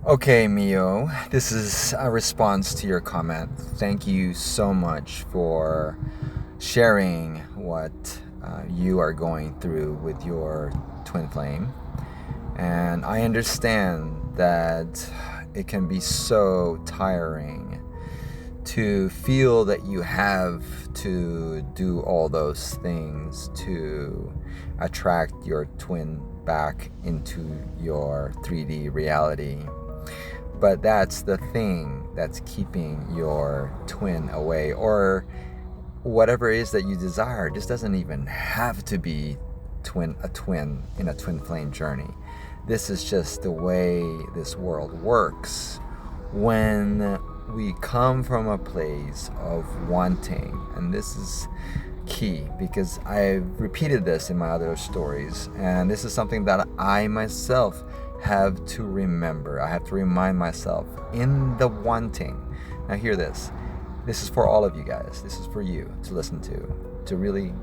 Okay, Mio, this is a response to your comment. Thank you so much for sharing what you are going through with your twin flame. And I understand that it can be so tiring to feel that you have to do all those things to attract your twin back into your 3D reality. But that's the thing that's keeping your twin away, or whatever it is that you desire. This doesn't even have to be a twin in a twin flame journey. This is just the way this world works. When we come from a place of wanting, and this is key because I've repeated this in my other stories, and this is something that I myself have to remember. I have to remind myself in the wanting. Now, hear this. This is for all of you guys. This is for you to listen to really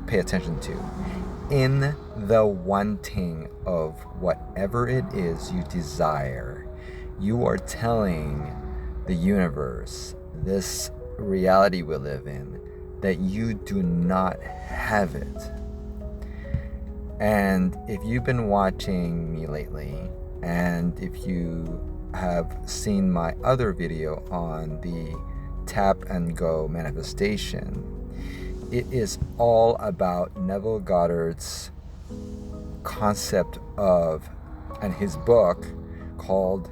pay attention to. In the wanting of whatever it is you desire, you are telling the universe, this reality we live in, that you do not have it. And if you've been watching me lately, and if you have seen my other video on the tap and go manifestation, it is all about Neville Goddard's concept of, and his book called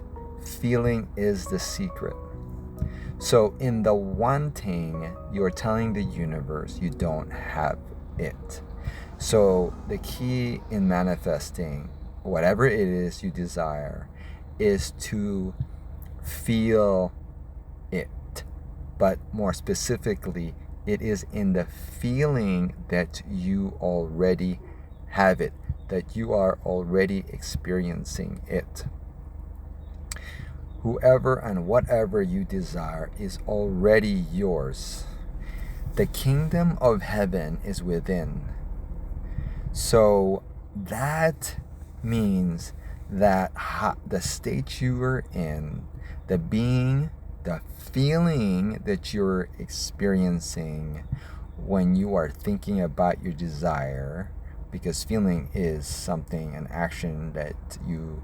Feeling is the Secret. So in the wanting, you're telling the universe you don't have it. So the key in manifesting whatever it is you desire is to feel it. But more specifically, it is in the feeling that you already have it, that you are already experiencing it. Whoever and whatever you desire is already yours. The kingdom of heaven is within. So that means that the state you are in, the being, the feeling that you're experiencing when you are thinking about your desire, because feeling is something, an action that you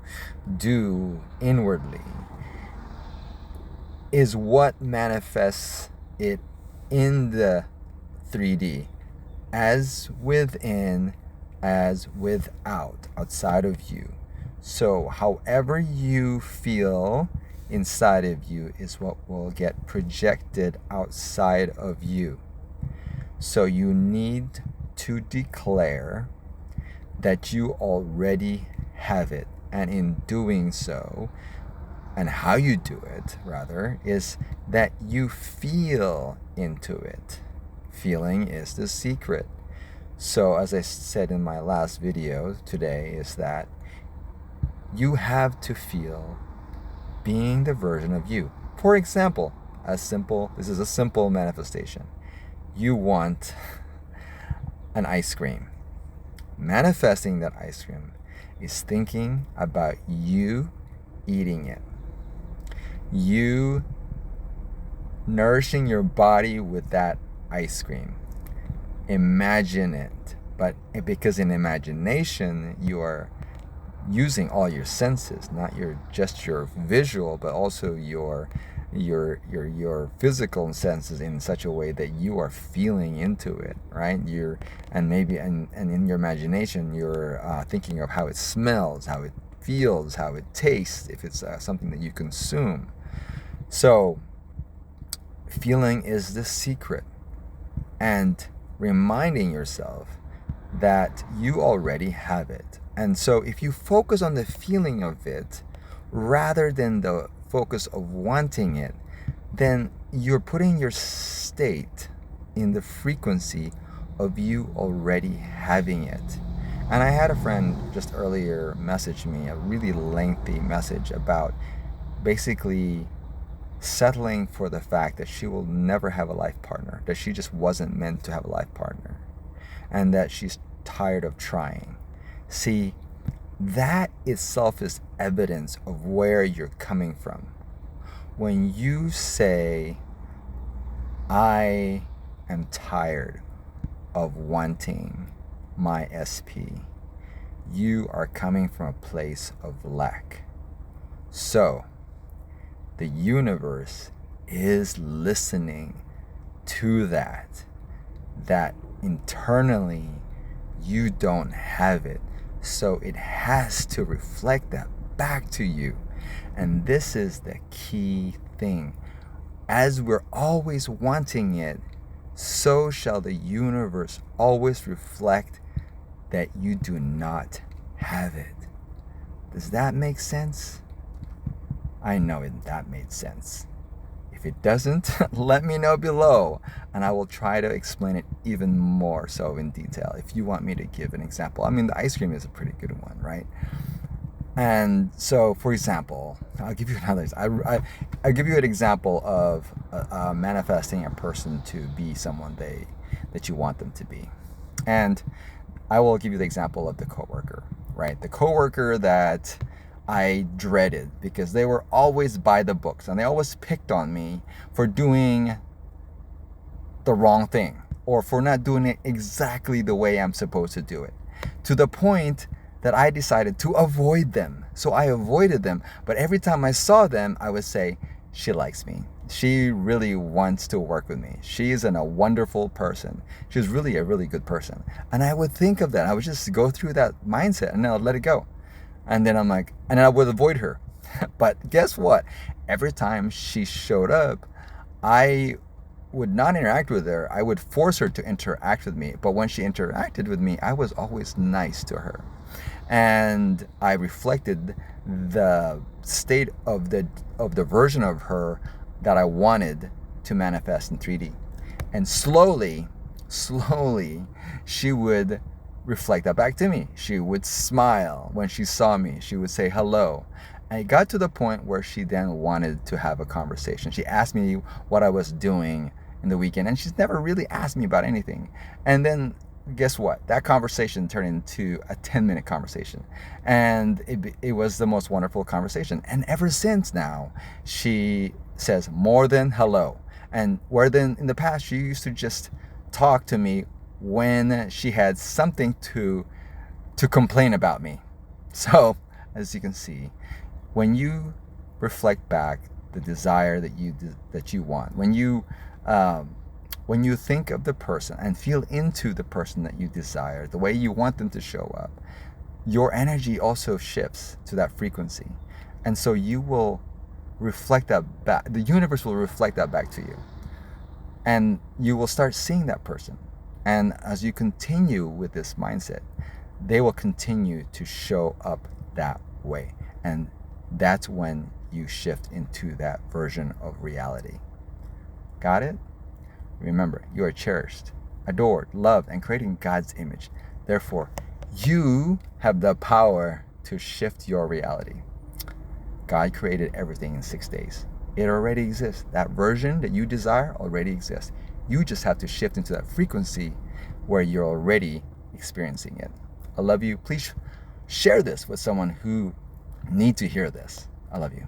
do inwardly, is what manifests it in the 3D, as within, as without, outside of you. So however you feel inside of you is what will get projected outside of you. So you need to declare that you already have it. And in doing so, and how you do it, rather, is that you feel into it. Feeling is the secret. So as I said in my last video today, is that you have to feel being the version of you. For example, this is a simple manifestation. You want an ice cream. Manifesting that ice cream is thinking about you eating it. You nourishing your body with that ice cream. Imagine it. But because in imagination, you are using all your senses, not just your visual, but also your physical senses in such a way that you are feeling into it, right? And in your imagination, you're thinking of how it smells, how it feels, how it tastes, if it's something that you consume. So feeling is the secret, and reminding yourself that you already have it. And so if you focus on the feeling of it rather than the focus of wanting it, then you're putting your state in the frequency of you already having it. And I had a friend just earlier message me a really lengthy message about basically settling for the fact that she will never have a life partner, that she just wasn't meant to have a life partner, and that she's tired of trying. See, That itself is evidence of where you're coming from. When you say, I am tired of wanting my SP, you are coming from a place of lack. So, the universe is listening to that internally you don't have it. So it has to reflect that back to you. And this is the key thing. As we're always wanting it, so shall the universe always reflect that you do not have it. Does that make sense? I know that made sense. If it doesn't, let me know below, and I will try to explain it even more so in detail if you want me to give an example. I mean, the ice cream is a pretty good one, right? And so, for example, I'll give you another. I'll give you an example of manifesting a person to be someone that you want them to be. And I will give you the example of the coworker, right? The coworker that I dreaded because they were always by the books and they always picked on me for doing the wrong thing or for not doing it exactly the way I'm supposed to do it, to the point that I decided to avoid them. So I avoided them, but every time I saw them, I would say, she likes me. She really wants to work with me. She is a wonderful person. She's really a really good person. And I would think of that. I would just go through that mindset and then I'd let it go. And then I'm like, and I would avoid her. But guess what? Every time she showed up, I would not interact with her. I would force her to interact with me. But when she interacted with me, I was always nice to her. And I reflected the state of the version of her that I wanted to manifest in 3D. And slowly, she would reflect that back to me. She would smile when she saw me. She would say hello. And it got to the point where she then wanted to have a conversation. She asked me what I was doing in the weekend, and she's never really asked me about anything. And then guess what? That conversation turned into a 10-minute conversation. And it was the most wonderful conversation. And ever since now, she says more than hello. And where then in the past, she used to just talk to me when she had something to complain about me. So, as you can see, when you reflect back the desire that you want, when you think of the person and feel into the person that you desire, the way you want them to show up, your energy also shifts to that frequency. And so you will reflect that back. The universe will reflect that back to you. And you will start seeing that person. And as you continue with this mindset, they will continue to show up that way. And that's when you shift into that version of reality. Got it? Remember, you are cherished, adored, loved, and created in God's image. Therefore, you have the power to shift your reality. God created everything in 6 days. It already exists. That version that you desire already exists. You just have to shift into that frequency where you're already experiencing it. I love you. Please share this with someone who needs to hear this. I love you.